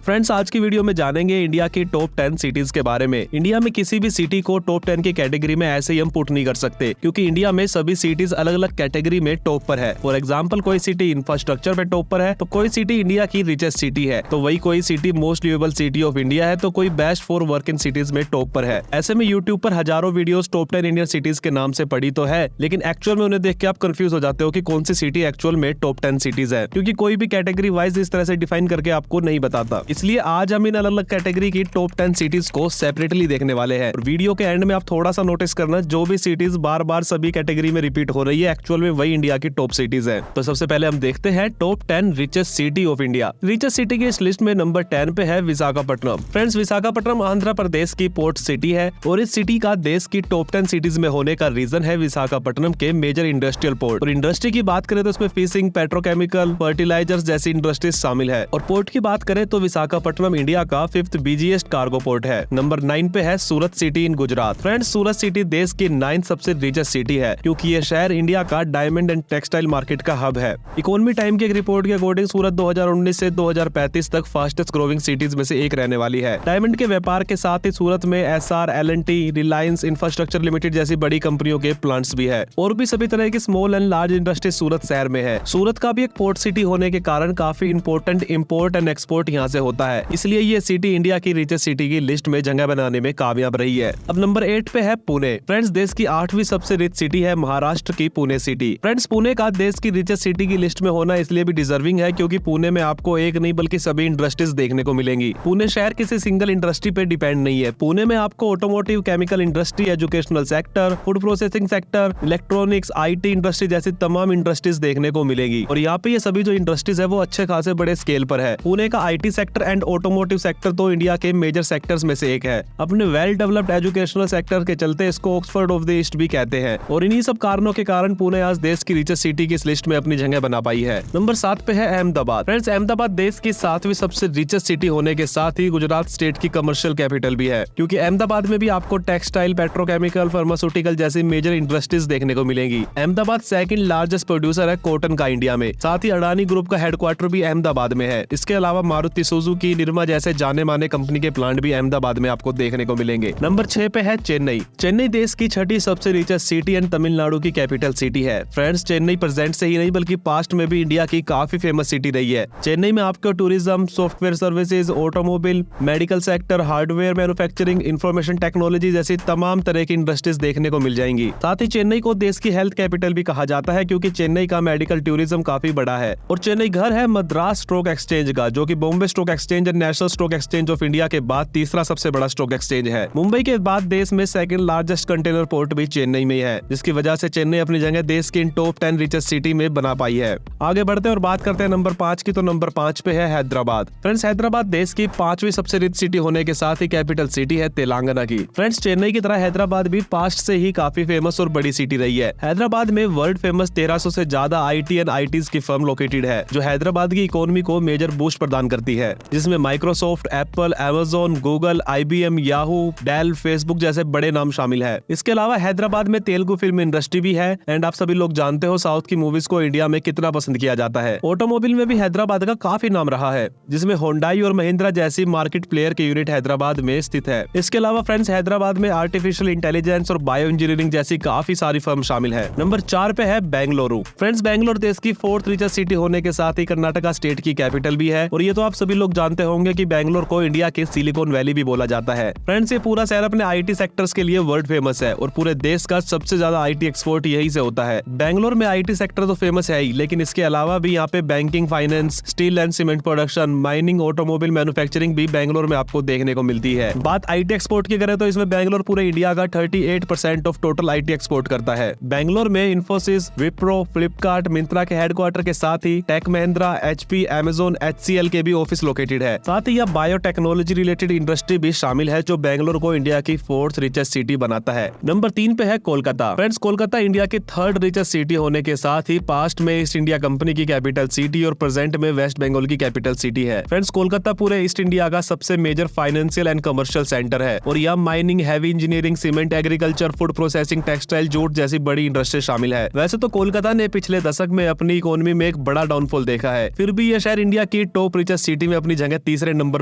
Friends, आज की video में जानेंगे इंडिया की टॉप 10 सिटीज के बारे में। इंडिया में किसी भी सिटी को टॉप 10 की कैटेगरी में ऐसे ही हम पुट नहीं कर सकते, क्योंकि इंडिया में सभी सिटीज अलग अलग कैटेगरी में टॉप पर है। फॉर एग्जाम्पल, कोई सिटी इंफ्रास्ट्रक्चर पे टॉप पर है तो कोई सिटी इंडिया की रिचेस्ट सिटी है, तो वही कोई city most liveable city of India है तो कोई best for work in cities में टॉप पर है। ऐसे में यूट्यूब पर हजारों वीडियोस टॉप 10 इंडियन सिटीज के नाम से पड़ी तो है, लेकिन एक्चुअल में उन्हें देख के आप कंफ्यूज हो जाते हो कि कौन सी सिटी एक्चुअल में टॉप 10 सिटीज है, क्योंकि कोई भी कैटेगरी वाइज इस तरह से डिफाइन करके आपको नहीं बताता। इसलिए आज हम इन अलग अलग कैटेगरी की टॉप 10 सिटीज को सेपरेटली देखने वाले हैं। और वीडियो के एंड में आप थोड़ा सा नोटिस करना, जो भी सिटीज बार बार सभी कैटेगरी में रिपीट हो रही है एक्चुअल में वही इंडिया की टॉप सिटीज है। तो सबसे पहले हम देखते हैं top 10 richest city of India. Richest city की इस लिस्ट में नंबर 10 पे है विशाखापट्टनम। फ्रेंड्स, विशाखापट्टनम आंध्र प्रदेश की पोर्ट सिटी है और इस सिटी का देश की टॉप 10 सिटीज में होने का रीजन है विशाखापट्टनम के मेजर इंडस्ट्रियल पोर्ट। और इंडस्ट्री की बात करें तो इसमें फिशिंग, पेट्रोकेमिकल, फर्टिलाइजर्स जैसी इंडस्ट्रीज शामिल है। और पोर्ट की बात करें तो विशाखापट्टनम इंडिया का 5th बिजिएस्ट कार्गो पोर्ट है। नंबर 9 पे है Surat city in Gujarat. Friends, Surat city देश की 9th सबसे रिचेस्ट सिटी है, क्योंकि ये शहर इंडिया का डायमंड एंड टेक्सटाइल मार्केट का हब है। इकोनॉमी टाइम की एक रिपोर्ट के अकॉर्डिंग सूरत 2019 से 2035 तक फास्टेस्ट ग्रोइंग सिटीज में से एक रहने वाली है। डायमंड के व्यापार के साथ ही सूरत में SR, L&T, Reliance infrastructure limited जैसी बड़ी कंपनियों के प्लांट्स भी है और भी सभी तरह की स्मॉल एंड लार्ज इंडस्ट्री सूरत शहर में है। सूरत का भी एक पोर्ट सिटी होने के कारण काफी इंपोर्टेंट इंपोर्ट एंड एक्सपोर्ट यहाँ से होता है, इसलिए ये सिटी इंडिया की रिचेस्ट सिटी की लिस्ट में जगह बनाने में कामयाब रही है। अब नंबर 8 पे है पुणे। फ्रेंड्स, देश की 8वीं सबसे रिच सिटी है महाराष्ट्र की पुणे सिटी। फ्रेंड्स, पुणे का देश की रिचेस्ट सिटी की लिस्ट में होना इसलिए भी डिजर्विंग है क्योंकि पुणे में आपको एक नहीं बल्कि सभी इंडस्ट्रीज देखने को मिलेंगी। पुणे शहर किसी सिंगल इंडस्ट्री पे डिपेंड नहीं है। पुणे में आपको automotive, chemical industry, educational sector, food processing sector, electronics, IT industry जैसी तमाम इंडस्ट्रीज देखने को मिलेगी। और यहाँ पे ये सभी जो इंडस्ट्रीज है वो अच्छे खासे बड़े स्केल पर है। पुणे का IT sector and automotive sector तो इंडिया के मेजर सेक्टर्स में से एक है। अपने वेल डेवलप्ड एजुकेशनल सेक्टर के चलते इसको ऑक्सफोर्ड ऑफ द ईस्ट भी कहते हैं। और इन्हीं सब कारणों के कारण पुणे आज देश की रिचेस्ट सिटी की इस लिस्ट में अपनी जगह बना पाई है। नंबर 7 पे है अहमदाबाद। फ्रेंड्स, अहमदाबाद देश की 7वीं सबसे रिचेस्ट सिटी होने के साथ ही गुजरात स्टेट की कमर्शियल कैपिटल भी है, क्योंकि अहमदाबाद में भी आपको टेक्सटाइल, पेट्रोकेमिकल, फार्मास्यूटिकल जैसी मेजर इंडस्ट्रीज देखने को मिलेंगी। अहमदाबाद सेकंड लार्जेस्ट प्रोड्यूसर है कॉटन का इंडिया में। साथ ही अडानी ग्रुप का हेडक्वार्टर भी अहमदाबाद में है। इसके अलावा मारुति सुजुकी, निरमा जैसे जाने माने कंपनी के प्लांट भी अहमदाबाद में आपको देखने को मिलेंगे। नंबर 6 पे है चेन्नई। चेन्नई देश की 6ठी सबसे रिचेस्ट सिटी एंड तमिलनाडु की कैपिटल सिटी है। फ्रेंड्स, चेन्नई प्रेजेंट से ही नहीं बल्कि पास्ट में भी इंडिया की काफी फेमस सिटी रही है। चेन्नई में आपको tourism, software services, automobile, medical sector, hardware manufacturing, information technology जैसी तमाम तरह की इंडस्ट्रीज देखने को मिल जाएंगी। साथ ही चेन्नई को देश की हेल्थ कैपिटल भी कहा जाता है, क्योंकि चेन्नई का मेडिकल टूरिज्म काफी बड़ा है। और चेन्नई घर है मद्रास स्टॉक एक्सचेंज का, जो कि Bombay stock exchange and national stock exchange of India के बाद तीसरा सबसे बड़ा स्टॉक एक्सचेंज है। मुंबई के बाद देश में सेकंड लार्जेस्ट कंटेनर पोर्ट भी चेन्नई में है, जिसकी वजह से चेन्नई अपनी जगह देश की टॉप 10 रिचेस्ट सिटी में बना पाई है। आगे बढ़ते हैं और बात करते हैं नंबर 5 की। तो नंबर 5 पे है हैदराबाद। फ्रेंड्स, हैदराबाद देश की 5वीं सबसे रिच सिटी होने के साथ ही कैपिटल सिटी है तेलंगाना की। फ्रेंड्स, चेन्नई की तरह हैदराबाद भी पास्ट से ही काफी फेमस और बड़ी सिटी रही है। हैदराबाद में वर्ल्ड फेमस 1300 से ज्यादा आईटी एंड आईटीज की फर्म लोकेटेड है, जो हैदराबाद की इकोनॉमी को मेजर बूस्ट प्रदान करती है, जिसमें Microsoft, Apple, Amazon, Google, IBM, Yahoo, Dell, Facebook जैसे बड़े नाम शामिल है। इसके अलावा हैदराबाद में तेलुगु फिल्म इंडस्ट्री भी है एंड आप सभी लोग जानते हो साउथ की मूवीज को इंडिया में कितना पसंद किया जाता है। ऑटोमोबाइल में भी हैदराबाद का काफी नाम रहा है, जिसमें होंडाई और महिंद्रा जैसी मार्केट प्लेयर के यूनिट हैदराबाद में स्थित है। इसके अलावा फ्रेंड्स, हैदराबाद में आर्टिफिशियल इंटेलिजेंस और बायो इंजीनियरिंग जैसी काफी सारी फर्म शामिल है। नंबर 4 पे है बेंगलुरु। फ्रेंड्स, बेंगलोर देश की 4th रिचेस्ट सिटी होने के साथ ही कर्नाटका स्टेट की कैपिटल भी है। और ये तो आप सभी लोग जानते होंगे कि बेंगलोर को इंडिया के सिलिकॉन वैली भी बोला जाता है। फ्रेंड्स, ये पूरा शहर अपने आईटी सेक्टर्स के लिए वर्ल्ड फेमस है और पूरे देश का सबसे ज्यादा आईटी एक्सपोर्ट यही से होता है। बेंगलोर में आईटी सेक्टर तो फेमस है ही, लेकिन इसके अलावा भी यहाँ पे banking, finance, steel and cement production, mining, automobile manufacturing भी बेंगलोर में आपको देखने को मिलती है। बात आईटी एक्सपोर्ट की करें तो इसमें बेंगलोर पूरे इंडिया का 38% ऑफ टोटल आईटी एक्सपोर्ट करता है। बेंगलोर में इन्फोसिस, विप्रो, फ्लिपकार्ट, मिंत्रा के हेडक्वार्टर के साथ ही Tech Mahindra, HP, Amazon, HCL के भी ऑफिस लोकेटेड है। साथ ही यह बायोटेक्नोलॉजी रिलेटेड इंडस्ट्री भी शामिल है, जो बेंगलोर को इंडिया की 4th रिचेस्ट सिटी बनाता है। नंबर 3 पे है कोलकाता। फ्रेंड्स, कोलकाता इंडिया की 3rd रिचेस्ट सिटी होने के साथ ही पास्ट में ईस्ट इंडिया कंपनी की कैपिटल सिटी और प्रेजेंट में वेस्ट बंगाल की कैपिटल सिटी है। फ्रेंड्स, कोलकाता पूरे ईस्ट इंडिया का सबसे major financial and commercial centre है और यह mining, heavy engineering, cement, agriculture, food processing, textile, jute जैसी बड़ी इंडस्ट्री शामिल है। वैसे तो कोलकाता ने पिछले दशक में अपनी इकोनॉमी में एक बड़ा डाउनफॉल देखा है, फिर भी यह शहर इंडिया की टॉप रिचेस्ट सिटी में अपनी जगह तीसरे नंबर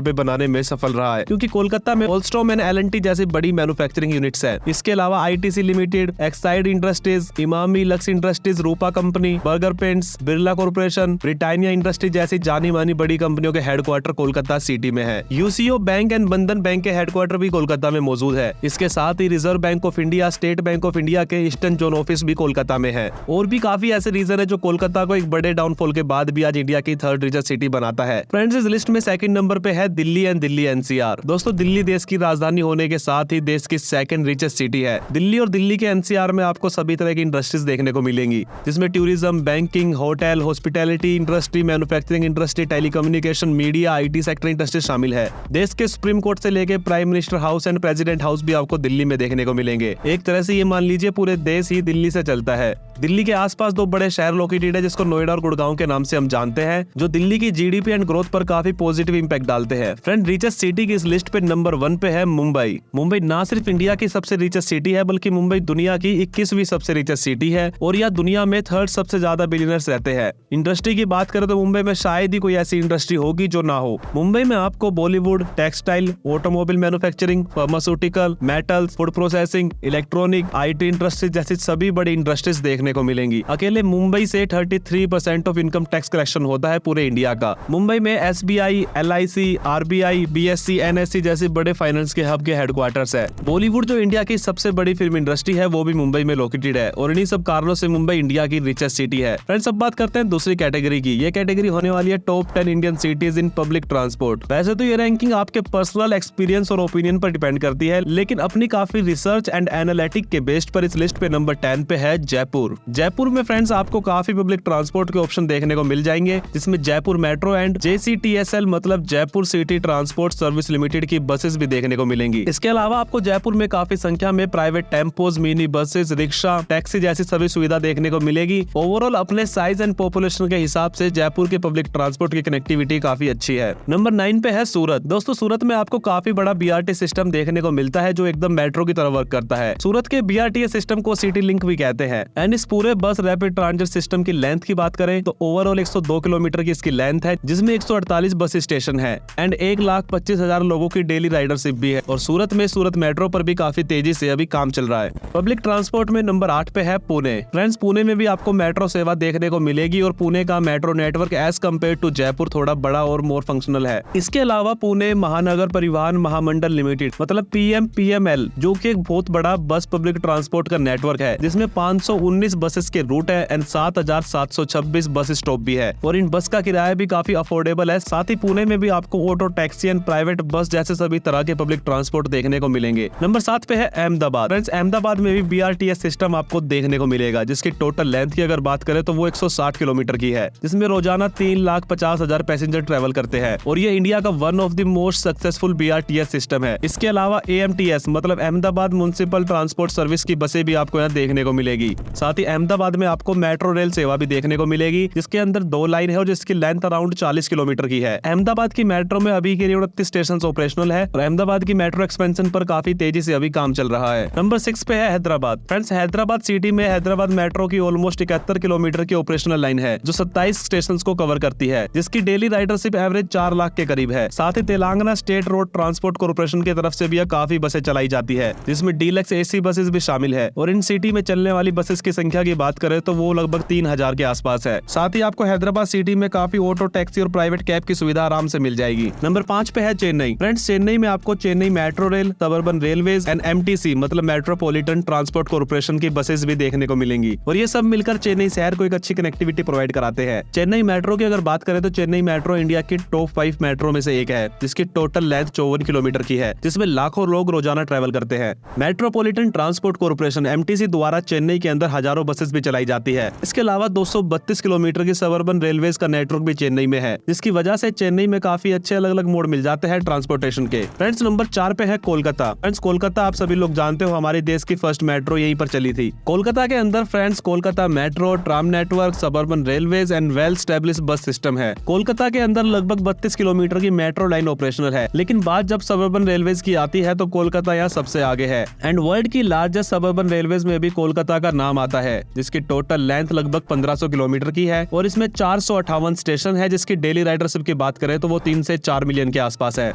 पे बनाने में सफल रहा है, क्योंकि कोलकाता में ओल्स्टॉम एंड एल&टी जैसी बड़ी मैन्युफैक्चरिंग यूनिट्स है। इसके अलावा ITC limited, Exide industries, Emami Lux industries, Rupa company, Berger paints, Birla corporation, Britannia industry जैसी जानी मानी बड़ी कंपनियों के हेडक्वार्टर कोलकाता सिटी में है। UCO bank and Bandhan bank के हेडक्वार्टर भी कोलकाता में मौजूद है। इसके साथ ही Reserve Bank of India, State Bank of India के ईस्टर्न जोन ऑफिस भी कोलकाता में है। और भी काफी ऐसे रीजन है जो कोलकाता को एक बड़े डाउनफॉल के बाद भी आज इंडिया की थर्ड रिचेस्ट सिटी बनाता है। फ्रेंड्स, इस लिस्ट में सेकंड नंबर पे है दिल्ली एंड दिल्ली एनसीआर। दोस्तों, दिल्ली देश की राजधानी होने के साथ ही देश की सेकंड रिचेस्ट सिटी है। दिल्ली और दिल्ली के एनसीआर में आपको सभी तरह की इंडस्ट्रीज देखने को मिलेंगी, जिसमें tourism, banking, hotel, hospitality industry, manufacturing industry, telecommunication, media, IT sector industry शामिल है। देश के सुप्रीम कोर्ट से लेकर prime minister house and president house भी आपको दिल्ली में देखने को मिलेंगे। एक तरह से ये मान लीजिए पूरे देश ही दिल्ली से चलता है। दिल्ली के आसपास दो बड़े शहर लोकेटेड है, जिसको नोएडा और गुड़गांव के नाम से हम जानते हैं, जो दिल्ली की जीडीपी एंड ग्रोथ पर काफी पॉजिटिव इंपैक्ट डालते हैं। फ्रेंड, रिचेस्ट सिटी की इस लिस्ट पे नंबर 1 पे है मुंबई। मुंबई ना सिर्फ इंडिया की सबसे रिचेस्ट सिटी है, बल्कि मुंबई दुनिया की 21वीं सबसे रिचेस्ट सिटी है और यह दुनिया में थर्ड सबसे ज्यादा बिलियनर्स रहते हैं। इंडस्ट्री की बात करें तो मुंबई में शायद ही कोई ऐसी इंडस्ट्री होगी जो ना हो। मुंबई में आपको Bollywood, textile, automobile manufacturing, pharmaceutical, metals, food processing, electronic, IT industry जैसी सभी बड़ी इंडस्ट्रीज देखने को मिलेंगी। अकेले मुंबई से 33% ऑफ इनकम टैक्स कलेक्शन होता है पूरे इंडिया का। मुंबई में SBI, LIC, RBI, BSc, NSC जैसे बड़े फाइनेंस के हब के हेडक्वार्टर्स है। बॉलीवुड जो इंडिया की सबसे बड़ी फिल्म इंडस्ट्री है, वो भी मुंबई में लोकेटेड है और इन्हीं सब कारणों से मुंबई इंडिया की रिचेस्ट सिटी है। फ्रेंड्स, अब बात करते हैं दूसरी कैटेगरी की। ये कैटेगरी होने वाली है top 10 Indian cities in public transport. वैसे तो ये रैंकिंग आपके पर्सनल एक्सपीरियंस और ओपिनियन पर डिपेंड करती है, लेकिन अपनी काफी रिसर्च एंड एनालिटिक के बेस्ड पर इस लिस्ट पे नंबर 10 पे है जयपुर। जयपुर में फ्रेंड्स आपको काफी पब्लिक ट्रांसपोर्ट के ऑप्शन देखने को मिल जाएंगे, जिसमें जयपुर मेट्रो एंड JCTSL मतलब Jaipur city transport service limited की बसेस भी देखने को मिलेंगी। इसके अलावा आपको जयपुर में काफी संख्या में private tempos, mini buses, rickshaw, taxi जैसी सभी सुविधा देखने को मिलेगी। ओवरऑल अपने साइज एंड पॉपुलेशन के हिसाब से जयपुर के पब्लिक ट्रांसपोर्ट की कनेक्टिविटी काफी अच्छी है। नंबर 9 पे है सूरत। दोस्तों, सूरत में आपको काफी बड़ा BRT सिस्टम देखने को मिलता है, जो एकदम मेट्रो की तरह वर्क करता है। सूरत के BRTS सिस्टम को सिटी लिंक भी कहते हैं। एंड इस पूरे बस रैपिड ट्रांजिट सिस्टम की लेंथ की बात करें तो ओवरऑल 102 किलोमीटर की इसकी लेंथ है, जिसमें 148 बस स्टेशन है एंड 1,25,000 लोगों की डेली राइडरशिप भी है। और सूरत में सूरत मेट्रो पर भी काफी तेजी से अभी काम चल रहा है। पब्लिक ट्रांसपोर्ट में नंबर 8 पे है पुणे। फ्रेंड्स, पुणे में भी आपको मेट्रो सेवा देखने को मिलेगी और पुणे का metro network as compared to Jaipur थोड़ा बड़ा और मोर फंक्शनल है। इसके अलावा पुणे महानगर परिवहन महामंडल लिमिटेड मतलब PMPML, जो कि एक बहुत बड़ा बस पब्लिक ट्रांसपोर्ट का नेटवर्क है, जिसमें 519 बसेस के रूट है एंड 7,726 बस स्टॉप भी है और इन बस का किराया भी काफी अफोर्डेबल है। साथ ही पुणे में भी आपको auto, taxi and private bus जैसे सभी तरह के पब्लिक ट्रांसपोर्ट देखने को मिलेंगे। नंबर 7 पे है अहमदाबाद। फ्रेंड्स, अहमदाबाद में भी BRTS सिस्टम आपको देखने को मिलेगा, जिसकी टोटल लेंथ की अगर बात करें तो वो 160 किलोमीटर की है, जिसमें रोजाना 3,50,000 पैसेंजर ट्रेवल करते हैं और ये इंडिया का one of the most successful BRTS system है। इसके अलावा AMTS मतलब अहमदाबाद म्युनिसिपल ट्रांसपोर्ट सर्विस की बसें भी आपको यहाँ देखने को मिलेगी। साथ ही अहमदाबाद में आपको मेट्रो रेल सेवा भी देखने को मिलेगी, जिसके अंदर 2 लाइन है और जिसकी लेंथ अराउंड 40 किलोमीटर की है। अहमदाबाद की मेट्रो में अभी के लिए 29 स्टेशन ऑपरेशनल है और अहमदाबाद की मेट्रो एक्सपेंशन पर काफी तेजी से अभी काम चल रहा है। नंबर 6 पे है हैदराबाद। फ्रेंड्स, हैदराबाद सिटी में हैदराबाद मेट्रो की ऑलमोस्ट 71 किलोमीटर की ऑपरेशनल लाइन है, जो 27 स्टेशन को कवर करती है, जिसकी डेली राइडरशिप एवरेज 4 लाख के करीब है। साथ ही Telangana State Road Transport Corporation की तरफ से भी काफी बसें चलाई जाती है, जिसमें डीलक्स AC बसेस भी शामिल है और इन सिटी में चलने वाली बसेस की संख्या की बात करें तो वो लगभग 3000 के आसपास है। साथ ही आपको हैदराबाद सिटी में काफी ऑटो, टैक्सी और प्राइवेट कैब की सुविधा आराम से मिल जाएगी। नंबर 5 पे है चेन्नई। फ्रेंड्स, चेन्नई में आपको Chennai metro rail, suburban railways and MTC मतलब मेट्रोपॉलिटन ट्रांसपोर्ट कॉर्पोरेशन की बसेस भी देखने को मिलेंगी और ये सब मिलकर चेन्नई शहर को एक अच्छी कनेक्टिविटी प्रोवाइड कराते हैं। चेन्नई मेट्रो की अगर बात करें तो चेन्नई मेट्रो इंडिया की टॉप 5 मेट्रो में से एक है, जिसकी टोटल लेंथ 54 किलोमीटर की है, जिसमें लाखों लोग रोजाना ट्रेवल करते हैं। मेट्रोपॉलिटन ट्रांसपोर्ट कॉर्पोरेशन MTC द्वारा चेन्नई के अंदर हजारों बसेस भी चलाई जाती है। इसके अलावा 232 किलोमीटर की सबअर्बन रेलवेज का नेटवर्क भी चेन्नई में है, जिसकी वजह से चेन्नई में काफी अच्छे अलग अलग मोड मिल जाते हैं ट्रांसपोर्टेशन के। फ्रेंड्स, नंबर 4 पे है कोलकाता। फ्रेंड्स, कोलकाता आप सभी लोग जानते हो हमारे देश की फर्स्ट मेट्रो यहीं पर चली थी। कोलकाता के अंदर friends Kolkata metro, tram network, suburban railways and well established बस सिस्टम है। कोलकाता के अंदर लगभग 32 किलोमीटर की मेट्रो लाइन ऑपरेशनल है, लेकिन बात जब सबअर्बन रेलवेज की आती है तो कोलकाता यहाँ सबसे आगे है एंड वर्ल्ड की लार्जेस्ट सबअर्बन रेलवेज में भी कोलकाता का नाम आता है, जिसकी टोटल लेंथ लगभग 1500 किलोमीटर की है और इसमें 458 स्टेशन है, जिसकी डेली राइडरशिप की बात करें तो वो 3 से 4 मिलियन के आसपास है।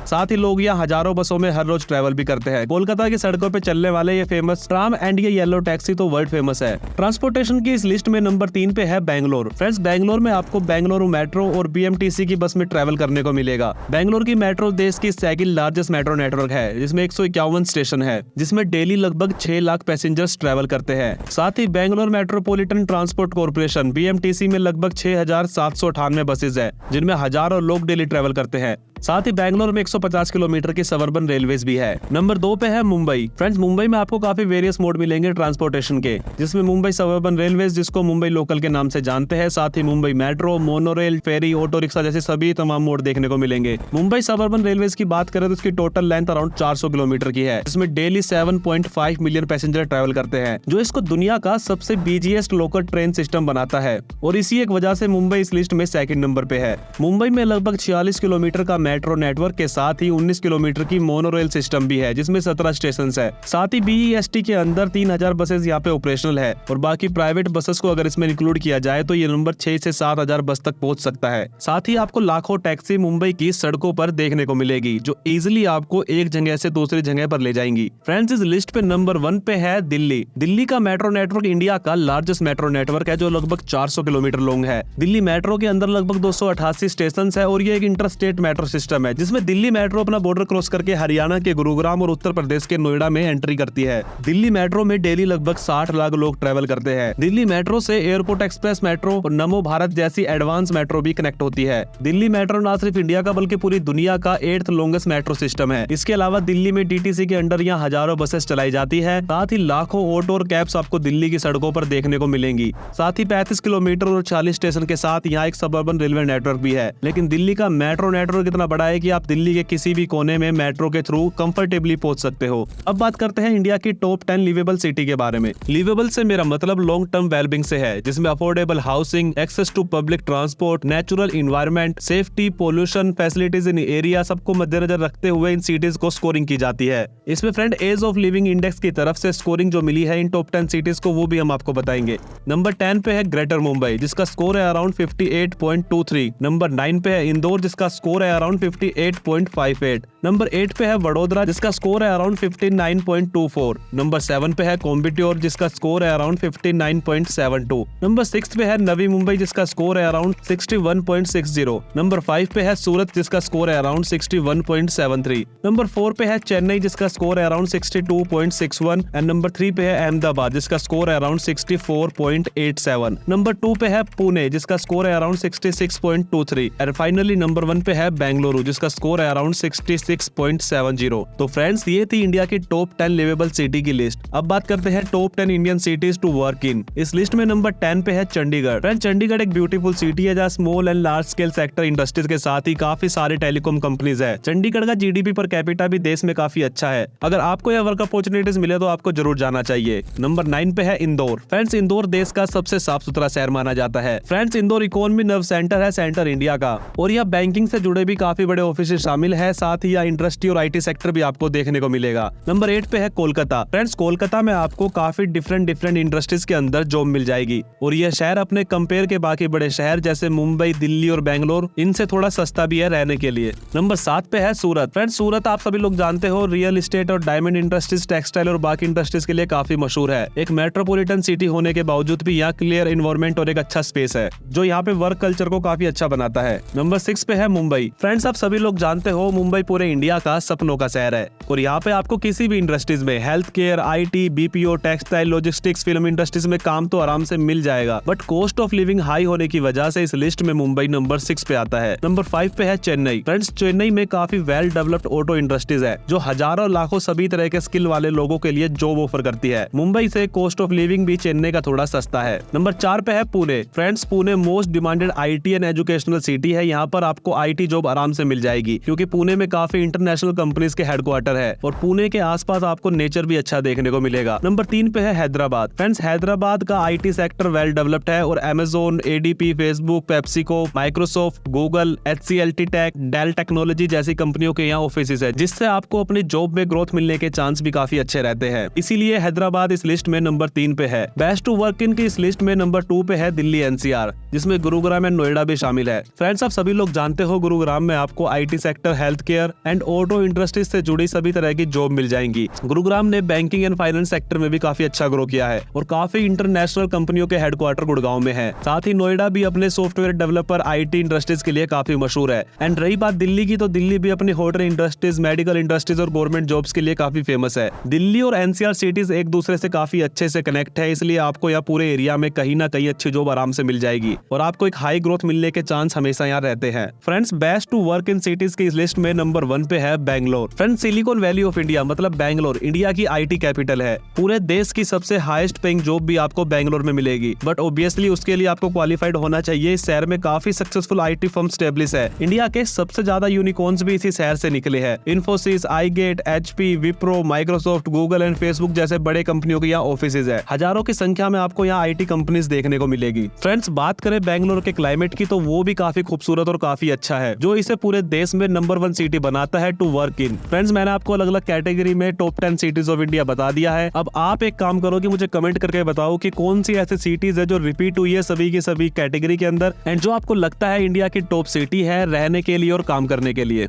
साथ ही लोग यहाँ हजारों बसों में हर रोज ट्रैवल भी करते हैं। कोलकाता की सड़कों पे चलने वाले ये फेमस ट्राम एंड ये येलो टैक्सी तो वर्ल्ड फेमस है। ट्रांसपोर्टेशन की इस लिस्ट में नंबर 3 पे है बैंगलोर। फ्रेंड्स, बैंगलोर में आपको बेंगलुरु मेट्रो और BMTC की बस में ट्रैवल करने को मिलेगा। बैंगलोर की मेट्रो देश की सेकंड लार्जेस्ट मेट्रो नेटवर्क है, जिसमें 151 स्टेशन है, जिसमें डेली लगभग 6 लाख पैसेंजर्स ट्रैवल करते हैं। साथ ही Bangalore Metropolitan Transport Corporation BMTC में लगभग 6,798 बसेज है, जिनमें हजारों लोग डेली ट्रैवल करते हैं। साथ ही बैंगलोर में 150 किलोमीटर की सबअर्बन रेलवेज भी है। नंबर 2 पे है मुंबई। फ्रेंड्स, मुंबई में आपको काफी वेरियस मोड मिलेंगे ट्रांसपोर्टेशन के, जिसमें मुंबई सबअर्बन रेलवेज, जिसको मुंबई लोकल के नाम से जानते हैं, साथ ही मुंबई मेट्रो, मोनोरेल, फेरी, ऑटो रिक्शा जैसे सभी तमाम मोड देखने को मिलेंगे। मुंबई सबअर्बन रेलवेज की बात करें तो इसकी टोटल लेंथ अराउंड 400 किलोमीटर की है, जिसमें डेली 7.5 मिलियन पैसेंजर ट्रैवल करते हैं, जो इसको दुनिया का सबसे बिजीएस्ट लोकल ट्रेन सिस्टम बनाता है। और इसी एक वजह से मुंबई इस लिस्ट में सेकंड नंबर पे है। मुंबई में लगभग 46 किलोमीटर का मेट्रो नेटवर्क के साथ ही 19 किलोमीटर की मोनोरेल सिस्टम भी है, जिसमें 17 स्टेशन है। साथ ही BEST के अंदर 3000 बसेस यहाँ पे ऑपरेशनल है, और बाकी प्राइवेट बसेस को अगर इसमें इंक्लूड किया जाए तो ये नंबर 6 से 7,000 बस तक पहुंच सकता है। साथ ही आपको लाखों टैक्सी मुंबई की सड़कों पर देखने को मिलेगी, जो इजिली आपको एक जगह से दूसरी जगह पर ले जाएंगी। फ्रेंड्स, इस लिस्ट पे नंबर 1 पे है दिल्ली। दिल्ली का मेट्रो नेटवर्क इंडिया का लार्जेस्ट मेट्रो नेटवर्क है, जो लगभग 400 किलोमीटर लॉन्ग है। दिल्ली मेट्रो के अंदर लगभग 288 स्टेशन है, और ये एक इंटरस्टेट मेट्रो सिस्टम है, जिसमें दिल्ली मेट्रो अपना बॉर्डर क्रॉस करके हरियाणा के गुरुग्राम और उत्तर प्रदेश के नोएडा में एंट्री करती है। दिल्ली मेट्रो में डेली लगभग 60 लाख लोग ट्रैवल करते हैं। दिल्ली मेट्रो से एयरपोर्ट एक्सप्रेस मेट्रो और नमो भारत जैसी एडवांस मेट्रो भी कनेक्ट होती है। दिल्ली मेट्रो न सिर्फ इंडिया का बल्कि पूरी दुनिया का 8th लॉन्गेस्ट मेट्रो सिस्टम है। इसके अलावा दिल्ली में DTC के अंडर यहाँ हजारों बसेस चलाई जाती है। साथ ही लाखों ऑटो और कैब्स आपको दिल्ली की सड़कों पर देखने को मिलेंगी। साथ ही 35 किलोमीटर और 40 स्टेशन के साथ यहाँ एक सबअर्बन रेलवे नेटवर्क भी है। लेकिन दिल्ली का मेट्रो नेटवर्क इतना बड़ा है कि आप दिल्ली के किसी भी कोने में मेट्रो के थ्रू कंफर्टेबली पहुंच सकते हो। अब बात करते हैं इंडिया की टॉप 10 लिवेबल सिटी के बारे में। लिवेबल से मेरा मतलब लॉन्ग टर्म वेलबींग से है, जिसमें affordable housing, access to public transport, natural environment, safety, pollution, facilities in area सबको मद्देनजर रखते हुए इन सिटीज को स्कोरिंग की जाती है। इसमें friend ease of living index की तरफ से स्कोरिंग जो मिली है इन टॉप 10 सिटीज को, वो भी हम आपको बताएंगे। नंबर 10 पे है ग्रेटर मुंबई, जिसका स्कोर है अराउंड 58.23। नंबर 9 पे है इंदौर, जिसका स्कोर है अराउंड 58.58। नंबर 8 पे है वडोदरा, जिसका स्कोर है अराउंड 59.24। नंबर 7 पे है कोयंबटूर, जिसका स्कोर है अराउंड 59.72। नंबर 6 पे है नवी मुंबई, जिसका स्कोर है अराउंड 61.60। नंबर 5 पे है सूरत, जिसका स्कोर है अराउंड 61.73। नंबर 4 पे है चेन्नई, जिसका स्कोर है अराउंड 62.61। एंड नंबर 3 पे है अहमदाबाद, जिसका स्कोर है अराउंड 64.87। नंबर 2 पे है पुणे, जिसका स्कोर है अराउंड 66.23। एंड फाइनली नंबर 1 पे है बेंगलुरु, जिसका स्कोर है अराउंड 66.70। तो फ्रेंड्स, ये थी इंडिया की टॉप 10 लिवेबल सिटी की लिस्ट। अब बात करते हैं top 10 Indian cities to work in. इस लिस्ट में नंबर 10 पे है चंडीगढ़। फ्रेंड्स, चंडीगढ़ एक ब्यूटीफुल सिटी है, जहाँ small and large scale sector industries के साथ ही काफी सारे टेलीकॉम कंपनीज है। चंडीगढ़ का GDP पर कैपिटा भी देश में काफी अच्छा है। अगर आपको यह वर्क अपॉर्चुनिटीज मिले तो आपको जरूर जाना चाहिए। नंबर 9 पे है इंदौर। फ्रेंड्स, इंदौर देश का सबसे साफ सुथरा शहर माना जाता है। Friends, Indore economy nerve centre है, सेंटर इंडिया का, और यह बैंकिंग से जुड़े भी काफी बड़े ऑफिस शामिल है। साथ ही यह इंडस्ट्री और IT सेक्टर भी आपको देखने को मिलेगा। नंबर 8 पे है कोलकाता। फ्रेंड्स, कोलकाता में आपको काफी डिफरेंट इंडस्ट्रीज के अंदर जॉब मिल जाएगी, और यह शहर अपने कंपेयर के बाकी बड़े शहर जैसे मुंबई, दिल्ली और बेंगलोर इनसे थोड़ा सस्ता भी है रहने के लिए। नंबर 7 पे है सूरत। फ्रेंड्स, सूरत आप सभी लोग जानते हो रियल एस्टेट और डायमंड इंडस्ट्रीज, टेक्सटाइल और बाकी इंडस्ट्रीज के लिए काफी मशहूर है। एक मेट्रोपॉलिटन सिटी होने के बावजूद भी यहाँ क्लियर एनवायरनमेंट और एक अच्छा स्पेस है, जो यहाँ पे वर्क कल्चर को काफी अच्छा बनाता है। नंबर 6 पे है मुंबई। फ्रेंड्स, आप सभी लोग जानते हो मुंबई पूरे इंडिया का सपनों का शहर है, और यहाँ पे आपको किसी भी इंडस्ट्रीज में health care, IT, BPO, textile, logistics, film industries में काम तो आराम से मिल जाएगा, but cost of living high होने की वजह से इस लिस्ट में मुंबई नंबर 6 पे आता है। नंबर 5 पे है चेन्नई। फ्रेंड्स, चेन्नई में काफी वेल डेवलप्ड ऑटो इंडस्ट्रीज है, जो हजारों लाखों सभी तरह के स्किल वाले लोगों के लिए जॉब ऑफर करती है। मुंबई से कॉस्ट ऑफ लिविंग भी चेन्नई का थोड़ा सस्ता है। नंबर 4 पे है Pune. Friends, Pune most demanded IT and educational city है। यहाँ पर आपको IT जॉब आराम से मिल जाएगी, क्योंकि पुणे में काफी इंटरनेशनल कंपनीज के हेडक्वार्टर है और पुणे के आसपास आपको नेचर भी अच्छा देखने को मिलेगा। नंबर 3 पे है हैदराबाद। फ्रेंड्स, हैदराबाद का IT सेक्टर वेल डेवलप्ड है और Amazon, ADP, Facebook, PepsiCo, Microsoft, Google, HCL tech, Dell technology जैसी कंपनियों के यहाँ ऑफिस है, जिससे आपको अपनी जॉब में ग्रोथ मिलने के चांस भी काफी अच्छे रहते हैं। इसीलिए हैदराबाद इस लिस्ट में नंबर 3 पे है। बेस्ट टू वर्क इन की इस लिस्ट में नंबर 2 पे है दिल्ली NCR, जिसमें गुरुग्राम एंड नोएडा भी शामिल है। फ्रेंड्स, आप सभी लोग जानते हो गुरुग्राम में आपको IT sector, health care and auto industries से जुड़ी सभी तरह की जॉब मिल जाएंगी। गुरुग्राम ने बैंकिंग एंड फाइनेंस सेक्टर में भी काफी अच्छा ग्रो किया है और काफी इंटरनेशनल कंपनियों के हेडक्वार्टर गुड़गांव में है। साथ ही नोएडा भी अपने सॉफ्टवेयर डेवलपर IT इंडस्ट्रीज के लिए काफी मशहूर है। एंड रही बात दिल्ली की, तो दिल्ली भी अपनी होटल इंडस्ट्रीज, मेडिकल इंडस्ट्रीज और गवर्नमेंट जॉब्स के लिए काफी फेमस है। दिल्ली और NCR सिटीज एक दूसरे से काफी अच्छे से कनेक्ट है, इसलिए आपको यहाँ पूरे एरिया में कहीं ना कहीं अच्छी जॉब आराम से मिल जाएगी और आपको एक हाई ग्रोथ मिलने के चांस हमेशा यहाँ रहते हैं। Friends, best to work in cities की इस लिस्ट में नंबर 1 पे है Bangalore. Friends, Silicon Valley of India मतलब बैंगलोर इंडिया की IT कैपिटल है। पूरे देश की सबसे हाईएस्ट पेइंग जॉब भी आपको बैंगलोर में मिलेगी, बट ऑब्वियसली उसके लिए आपको क्वालिफाइड होना चाहिए। इस शहर में काफी सक्सेसफुल IT फर्म स्टेब्लिश है। इंडिया के सबसे ज्यादा यूनिकॉर्न्स भी इसी शहर से निकले हैं। Infosys, iGate, HP, Wipro, Microsoft, Google and Facebook जैसे बड़े कंपनियों के यहाँ ऑफिसेज है। हजारों की संख्या में आपको यहाँ IT कंपनीज देखने को मिलेगी। फ्रेंड्स, बात करें बैंगलोर के क्लाइमेट की, तो वो भी काफी खूबसूरत और काफी अच्छा है, जो इसे पूरे देश में नंबर 1 सिटी बनाता है टू वर्क इन। फ्रेंड्स, मैंने आपको अलग अलग कैटेगरी में टॉप 10 सिटीज ऑफ इंडिया बता दिया है। अब आप एक काम करो कि मुझे कमेंट करके बताओ कि कौन सी ऐसी सिटीज है जो रिपीट हुई है सभी की सभी कैटेगरी के अंदर एंड जो आपको लगता है इंडिया की टॉप सिटी है रहने के लिए और काम करने के लिए।